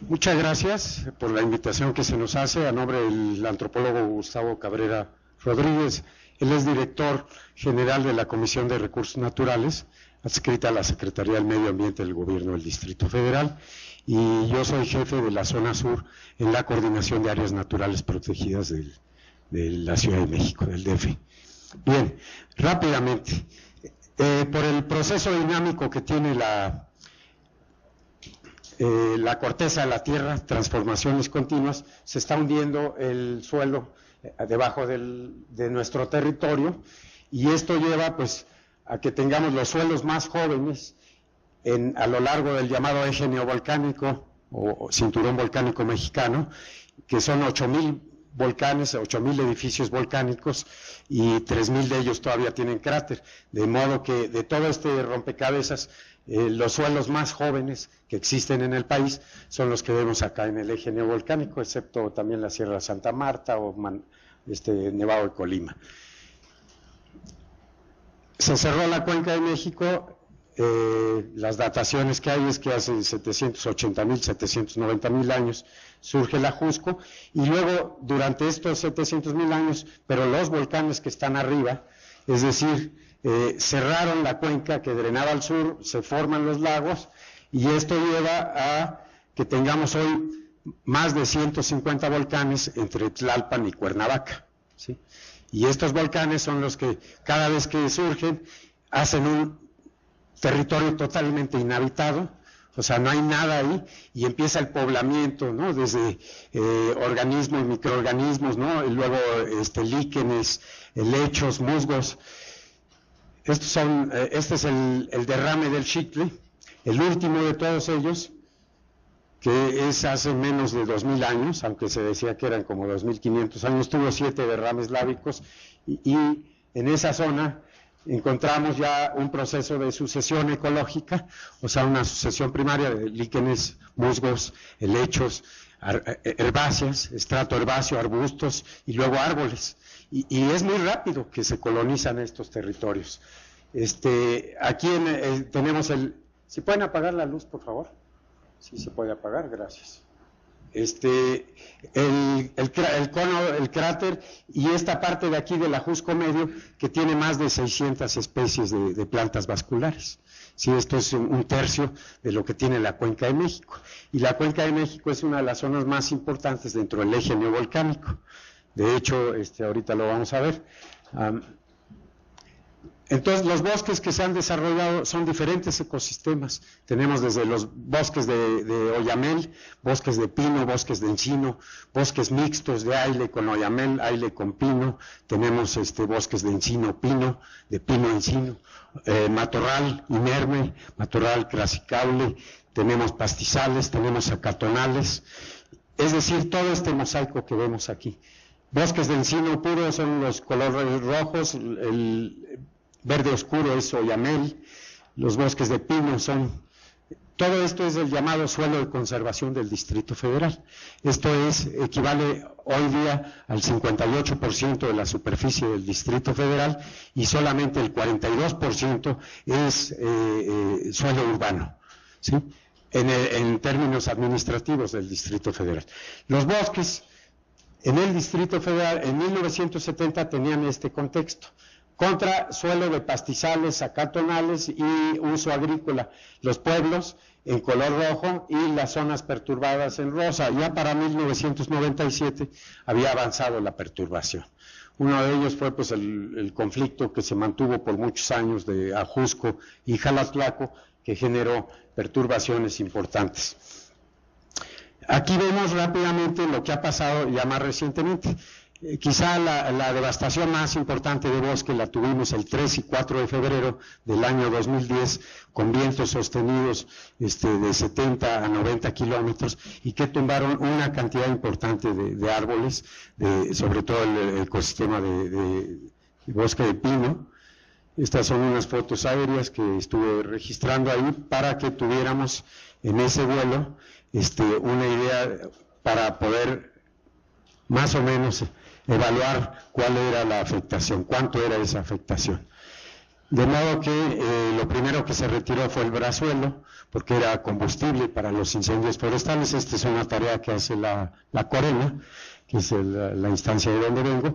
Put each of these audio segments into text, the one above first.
Muchas gracias por la invitación que se nos hace a nombre del antropólogo Gustavo Cabrera Rodríguez. Él es director general de la Comisión de Recursos Naturales, adscrita a la Secretaría del Medio Ambiente del Gobierno del Distrito Federal, y yo soy jefe de la zona sur en la Coordinación de Áreas Naturales Protegidas de la Ciudad de México, del DF. Bien, rápidamente, por el proceso dinámico que tiene la corteza de la tierra, transformaciones continuas, se está hundiendo el suelo debajo de nuestro territorio, y esto lleva pues a que tengamos los suelos más jóvenes a lo largo del llamado eje neovolcánico o cinturón volcánico mexicano, que son 8,000 volcanes, 8,000 edificios volcánicos, y 3,000 de ellos todavía tienen cráter, de modo que de todo este rompecabezas, los suelos más jóvenes que existen en el país son los que vemos acá en el eje neovolcánico, excepto también la Sierra de Santa Marta o Nevado de Colima. Se cerró la Cuenca de México. Las dataciones que hay es que hace 780,000, 790,000 años surge la Ajusco, y luego durante estos 700,000 años, pero los volcanes que están arriba, es decir, cerraron la cuenca que drenaba al sur, se forman los lagos, y esto lleva a que tengamos hoy más de 150 volcanes entre Tlalpan y Cuernavaca, ¿sí? Y estos volcanes son los que cada vez que surgen hacen un territorio totalmente inhabitado, o sea, no hay nada ahí, y empieza el poblamiento, ¿no? Desde organismos, microorganismos, ¿no? Y luego líquenes, helechos, musgos. Este es el derrame del Xitle, el último de todos ellos, que es hace menos de 2,000 años, aunque se decía que eran como 2,500 años, tuvo 7 derrames lábicos, y en esa zona encontramos ya un proceso de sucesión ecológica, o sea, una sucesión primaria de líquenes, musgos, helechos, herbáceas, estrato herbáceo, arbustos y luego árboles. Y es muy rápido que se colonizan estos territorios. Aquí tenemos ¿se pueden apagar la luz, por favor? Sí, se puede apagar, gracias. El cono, el cráter, y esta parte de aquí del Ajusco Medio, que tiene más de 600 especies de plantas vasculares. Sí, esto es un tercio de lo que tiene la Cuenca de México. Y la Cuenca de México es una de las zonas más importantes dentro del eje neovolcánico. De hecho, ahorita lo vamos a ver. Entonces, los bosques que se han desarrollado son diferentes ecosistemas. Tenemos desde los bosques de oyamel, bosques de pino, bosques de encino, bosques mixtos de aile con oyamel, aile con pino. Tenemos bosques de encino-pino, de pino-encino, matorral inerme, matorral crasicaule, tenemos pastizales, tenemos acatonales. Es decir, todo este mosaico que vemos aquí. Bosques de encino puro son los colores rojos, el verde oscuro es oyamel, los bosques de pino todo esto es el llamado suelo de conservación del Distrito Federal. Esto equivale hoy día al 58% de la superficie del Distrito Federal, y solamente el 42% es suelo urbano, ¿sí? En términos administrativos del Distrito Federal. Los bosques en el Distrito Federal en 1970 tenían este contexto: contra suelo de pastizales, acatonales y uso agrícola, los pueblos en color rojo y las zonas perturbadas en rosa. Ya para 1997 había avanzado la perturbación. Uno de ellos fue pues el conflicto que se mantuvo por muchos años de Ajusco y Jalatlaco, que generó perturbaciones importantes. Aquí vemos rápidamente lo que ha pasado ya más recientemente. Quizá la devastación más importante de bosque la tuvimos el 3 y 4 de febrero del año 2010, con vientos sostenidos de 70 a 90 kilómetros, y que tumbaron una cantidad importante de árboles, sobre todo el ecosistema de bosque de pino. Estas son unas fotos aéreas que estuve registrando ahí para que tuviéramos en ese vuelo una idea para poder más o menos evaluar cuál era la afectación, cuánto era esa afectación. De modo que lo primero que se retiró fue el brazuelo, porque era combustible para los incendios forestales. Esta es una tarea que hace la Corena, que es la instancia de donde vengo.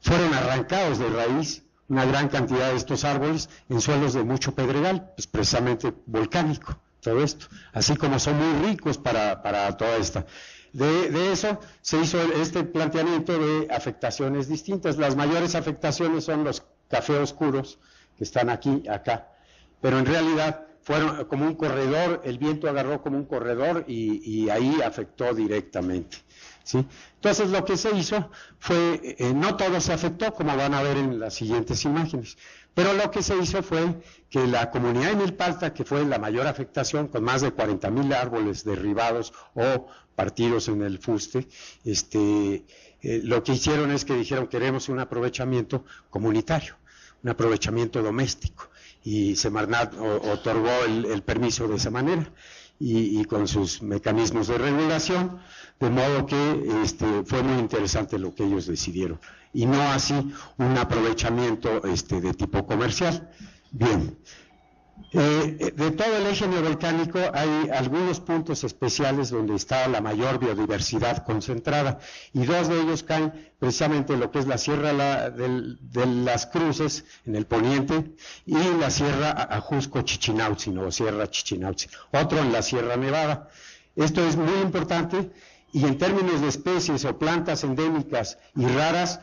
Fueron arrancados de raíz una gran cantidad de estos árboles en suelos de mucho pedregal, pues precisamente volcánico, todo esto. Así como son muy ricos para toda esta. De eso se hizo este planteamiento de afectaciones distintas. Las mayores afectaciones son los café oscuros, que están aquí, acá, pero en realidad fueron como un corredor, el viento agarró como un corredor y ahí afectó directamente, ¿sí? Entonces lo que se hizo fue, no todo se afectó, como van a ver en las siguientes imágenes, pero lo que se hizo fue que la comunidad de Milpalta, que fue la mayor afectación, con más de 40,000 árboles derribados o partidos en el fuste, lo que hicieron es que dijeron queremos un aprovechamiento comunitario, un aprovechamiento doméstico, y Semarnat otorgó el permiso de esa manera y con sus mecanismos de regulación, de modo que fue muy interesante lo que ellos decidieron, y no así un aprovechamiento de tipo comercial. Bien. De todo el eje neovolcánico hay algunos puntos especiales donde está la mayor biodiversidad concentrada, y dos de ellos caen precisamente en lo que es la Sierra de las Cruces, en el poniente, y la Sierra Ajusco-Chichinautzin, o Sierra Chichinautzin, otro en la Sierra Nevada. Esto es muy importante, y en términos de especies o plantas endémicas y raras,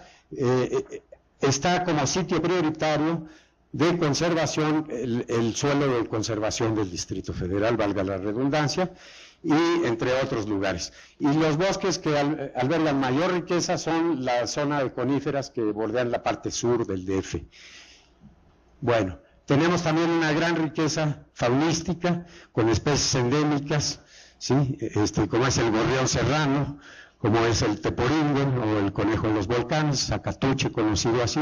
está como sitio prioritario de conservación, el suelo de conservación del Distrito Federal, valga la redundancia, y entre otros lugares. Y los bosques que albergan mayor riqueza son la zona de coníferas que bordean la parte sur del DF. Bueno, tenemos también una gran riqueza faunística, con especies endémicas, ¿sí? Como es el gorrión serrano, como es el teporingo, o el conejo de los volcanes, Zacatuche, conocido así,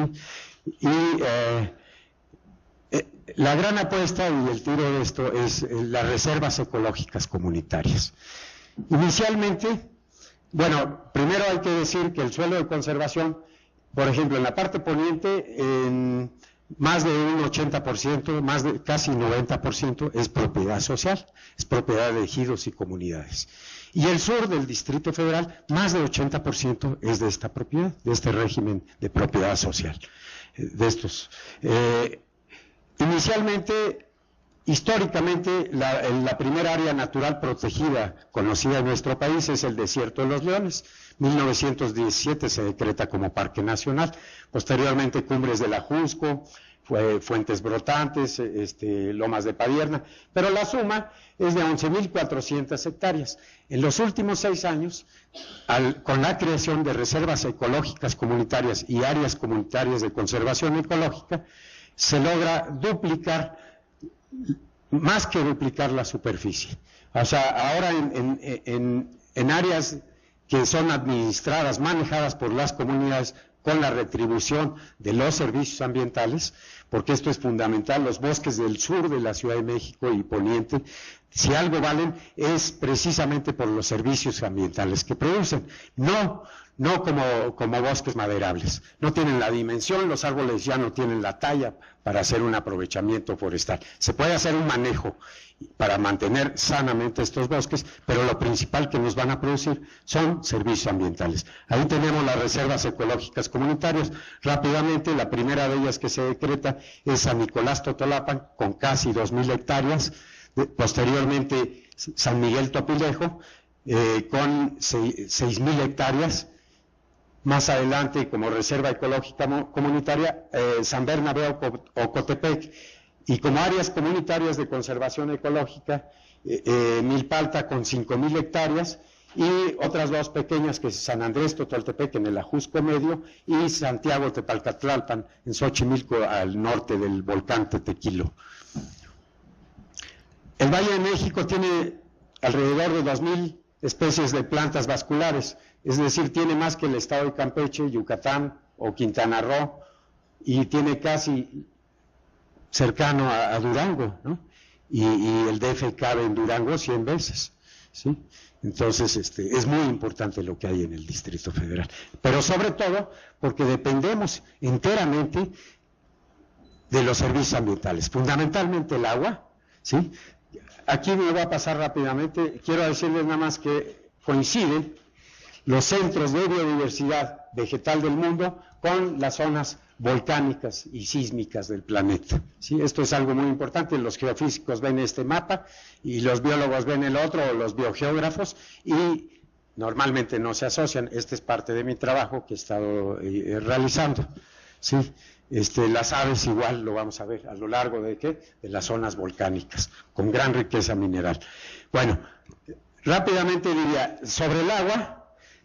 y la gran apuesta y el tiro de esto es las reservas ecológicas comunitarias. Inicialmente, bueno, primero hay que decir que el suelo de conservación, por ejemplo, en la parte poniente, en más de un 80%, más de casi 90% es propiedad social, es propiedad de ejidos y comunidades. Y el sur del Distrito Federal, más de 80% es de esta propiedad, de este régimen de propiedad social, de estos. Inicialmente, históricamente, la primera área natural protegida conocida en nuestro país es el Desierto de los Leones. 1917 se decreta como Parque Nacional, posteriormente Cumbres del Ajusco, Fuentes Brotantes, Lomas de Padierna, pero la suma es de 11,400 hectáreas. En los últimos 6 años, con la creación de reservas ecológicas comunitarias y áreas comunitarias de conservación ecológica, se logra duplicar, más que duplicar la superficie. O sea, ahora en áreas que son administradas, manejadas por las comunidades con la retribución de los servicios ambientales, porque esto es fundamental, los bosques del sur de la Ciudad de México y poniente, si algo valen, es precisamente por los servicios ambientales que producen, no como bosques maderables. No tienen la dimensión, los árboles ya no tienen la talla para hacer un aprovechamiento forestal. Se puede hacer un manejo para mantener sanamente estos bosques, pero lo principal que nos van a producir son servicios ambientales. Ahí tenemos las reservas ecológicas comunitarias. Rápidamente, la primera de ellas que se decreta es San Nicolás Totolapan, con casi 2,000 hectáreas. Posteriormente, San Miguel Topilejo, con 6,000 hectáreas. Más adelante, como reserva ecológica comunitaria, San Bernabé Ocotepec, y como áreas comunitarias de conservación ecológica, Milpalta con 5,000 hectáreas, y otras dos pequeñas, que es San Andrés Totoltepec en el Ajusco Medio, y Santiago Tepalcatlalpan en Xochimilco, al norte del volcán Tetequilo. El Valle de México tiene alrededor de 2,000 especies de plantas vasculares, es decir, tiene más que el estado de Campeche, Yucatán o Quintana Roo, y tiene casi cercano a Durango, ¿no? Y el DF cabe en Durango 100 veces, ¿sí? Entonces, es muy importante lo que hay en el Distrito Federal, pero sobre todo porque dependemos enteramente de los servicios ambientales, fundamentalmente el agua, ¿sí? Aquí me voy a pasar rápidamente, quiero decirles nada más que coinciden los centros de biodiversidad vegetal del mundo con las zonas volcánicas y sísmicas del planeta, ¿sí? Esto es algo muy importante, los geofísicos ven este mapa y los biólogos ven el otro, o los biogeógrafos, y normalmente no se asocian. Este es parte de mi trabajo que he estado realizando, ¿sí? Las aves igual lo vamos a ver a lo largo de las zonas volcánicas, con gran riqueza mineral. Bueno, rápidamente diría, sobre el agua,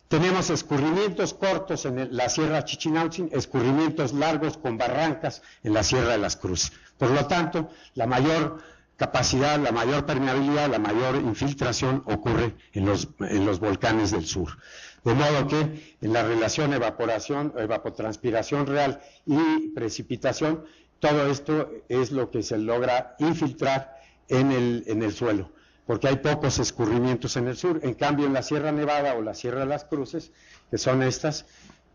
tenemos escurrimientos cortos en la Sierra Chichinautzin, escurrimientos largos con barrancas en la Sierra de las Cruces. Por lo tanto, la mayor capacidad, la mayor permeabilidad, la mayor infiltración ocurre en los volcanes del sur. De modo que en la relación evapotranspiración real y precipitación, todo esto es lo que se logra infiltrar en el suelo, porque hay pocos escurrimientos en el sur. En cambio, en la Sierra Nevada o la Sierra de las Cruces, que son estas,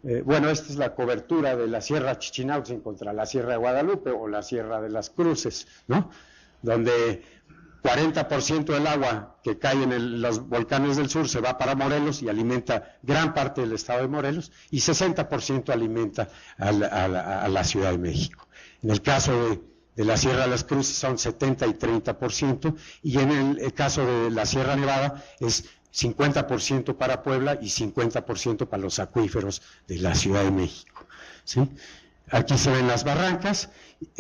esta es la cobertura de la Sierra Chichinautzin contra la Sierra de Guadalupe o la Sierra de las Cruces, ¿no? Donde 40% del agua que cae en los volcanes del sur se va para Morelos y alimenta gran parte del estado de Morelos, y 60% alimenta a la Ciudad de México. En el caso de la Sierra de las Cruces son 70 y 30%, y en el caso de la Sierra Nevada es 50% para Puebla y 50% para los acuíferos de la Ciudad de México, ¿sí? Aquí se ven las barrancas,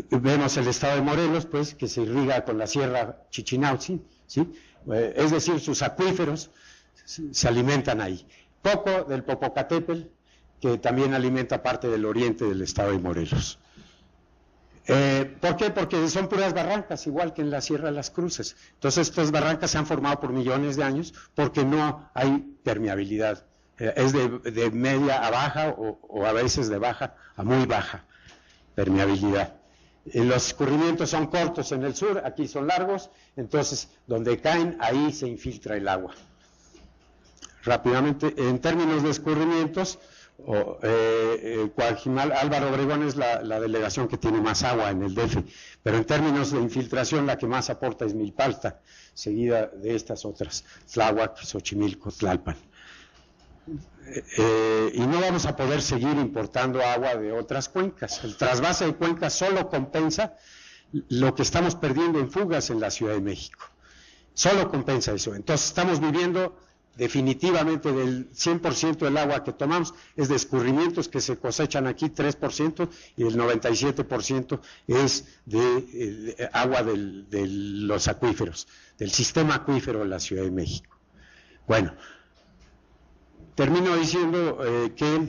vemos el estado de Morelos, pues, que se irriga con la Sierra Chichinautzin, ¿sí? Es decir, sus acuíferos se alimentan ahí. Poco del Popocatépetl, que también alimenta parte del oriente del estado de Morelos. ¿Por qué? Porque son puras barrancas, igual que en la Sierra de las Cruces. Entonces, estas barrancas se han formado por millones de años porque no hay permeabilidad. Es de media a baja o a veces de baja a muy baja permeabilidad. Los escurrimientos son cortos en el sur, aquí son largos, entonces donde caen, ahí se infiltra el agua. Rápidamente, en términos de escurrimientos, Álvaro Obregón es la delegación que tiene más agua en el DF, pero en términos de infiltración la que más aporta es Milpalta, seguida de estas otras, Tláhuac, Xochimilco, Tlalpan. Y no vamos a poder seguir importando agua de otras cuencas. El trasvase de cuencas solo compensa lo que estamos perdiendo en fugas en la Ciudad de México. Solo compensa eso. Entonces estamos viviendo definitivamente del 100% del agua que tomamos, es de escurrimientos que se cosechan aquí 3%, y el 97% es de agua de los acuíferos, del sistema acuífero de la Ciudad de México. Bueno, termino diciendo que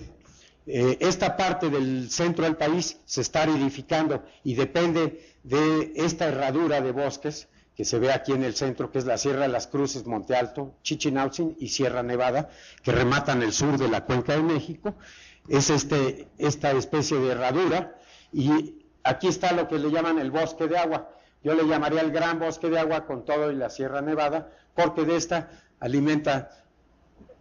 esta parte del centro del país se está aridificando y depende de esta herradura de bosques que se ve aquí en el centro, que es la Sierra de las Cruces, Monte Alto, Chichinautzin y Sierra Nevada, que rematan el sur de la Cuenca de México. Es esta especie de herradura, y aquí está lo que le llaman el bosque de agua. Yo le llamaría el gran bosque de agua con todo y la Sierra Nevada, porque de esta alimenta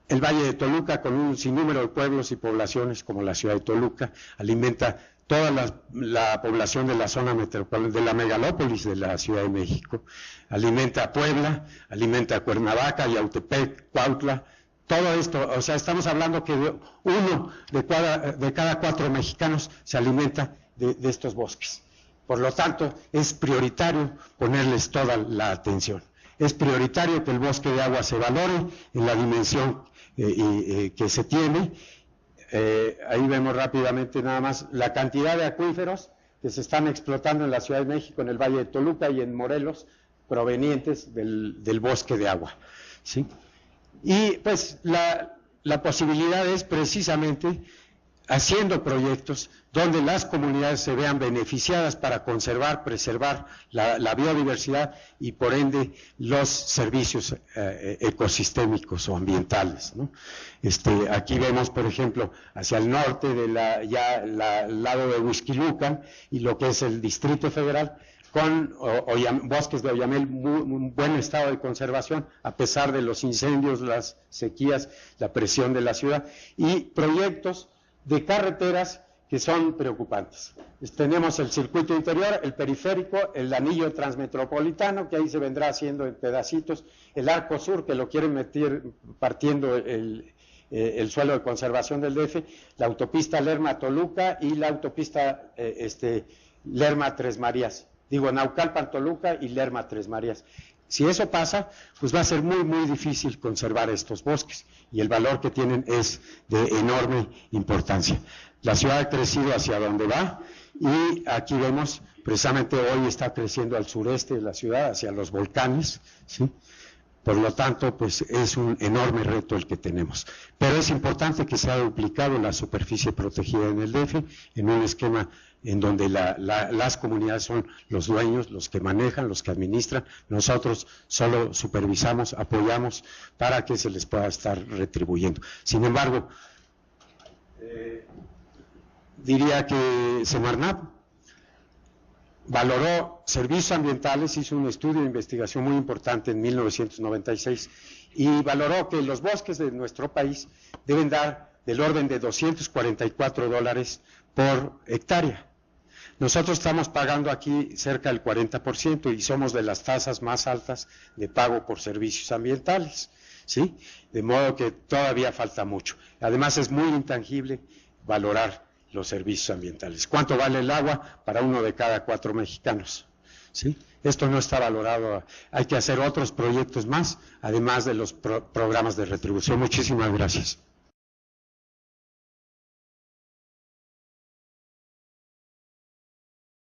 el Valle de Toluca con un sinnúmero de pueblos y poblaciones como la ciudad de Toluca, alimenta toda la población de la zona metropolitana, de la megalópolis de la Ciudad de México, alimenta a Puebla, alimenta a Cuernavaca, Yautepec, Cuautla, todo esto. O sea, estamos hablando que uno de cada 4 mexicanos se alimenta de estos bosques. Por lo tanto, es prioritario ponerles toda la atención. Es prioritario que el bosque de agua se valore en la dimensión que se tiene. Ahí vemos rápidamente nada más la cantidad de acuíferos que se están explotando en la Ciudad de México, en el Valle de Toluca y en Morelos, provenientes del bosque de agua, ¿sí? Y pues la posibilidad es precisamente haciendo proyectos donde las comunidades se vean beneficiadas para conservar, preservar la biodiversidad y por ende los servicios ecosistémicos o ambientales, ¿no? Aquí vemos, por ejemplo, hacia el norte al lado de Huixquilucan y lo que es el Distrito Federal, con bosques de oyamel muy buen estado de conservación, a pesar de los incendios, las sequías, la presión de la ciudad, y proyectos de carreteras que son preocupantes. Tenemos el circuito interior, el periférico, el anillo transmetropolitano, que ahí se vendrá haciendo en pedacitos, el arco sur, que lo quieren meter partiendo el suelo de conservación del DF, la autopista Lerma-Toluca y la autopista Lerma-Tres Marías. Digo, Naucalpan-Toluca y Lerma-Tres Marías. Si eso pasa, pues va a ser muy, muy difícil conservar estos bosques y el valor que tienen es de enorme importancia. La ciudad ha crecido hacia donde va y aquí vemos, precisamente hoy está creciendo al sureste de la ciudad, hacia los volcanes, ¿sí? Por lo tanto, pues es un enorme reto el que tenemos. Pero es importante que se haya duplicado la superficie protegida en el DF, en un esquema en donde las comunidades son los dueños, los que manejan, los que administran. Nosotros solo supervisamos, apoyamos para que se les pueda estar retribuyendo. Sin embargo, diría que Semarnat valoró servicios ambientales, hizo un estudio de investigación muy importante en 1996 y valoró que los bosques de nuestro país deben dar del orden de $244 por hectárea. Nosotros estamos pagando aquí cerca del 40% y somos de las tasas más altas de pago por servicios ambientales, ¿sí? De modo que todavía falta mucho. Además es muy intangible valorar los servicios ambientales. ¿Cuánto vale el agua para 1 de cada 4 mexicanos? ¿Sí? Esto no está valorado. Hay que hacer otros proyectos más, además de los programas de retribución. Muchísimas gracias.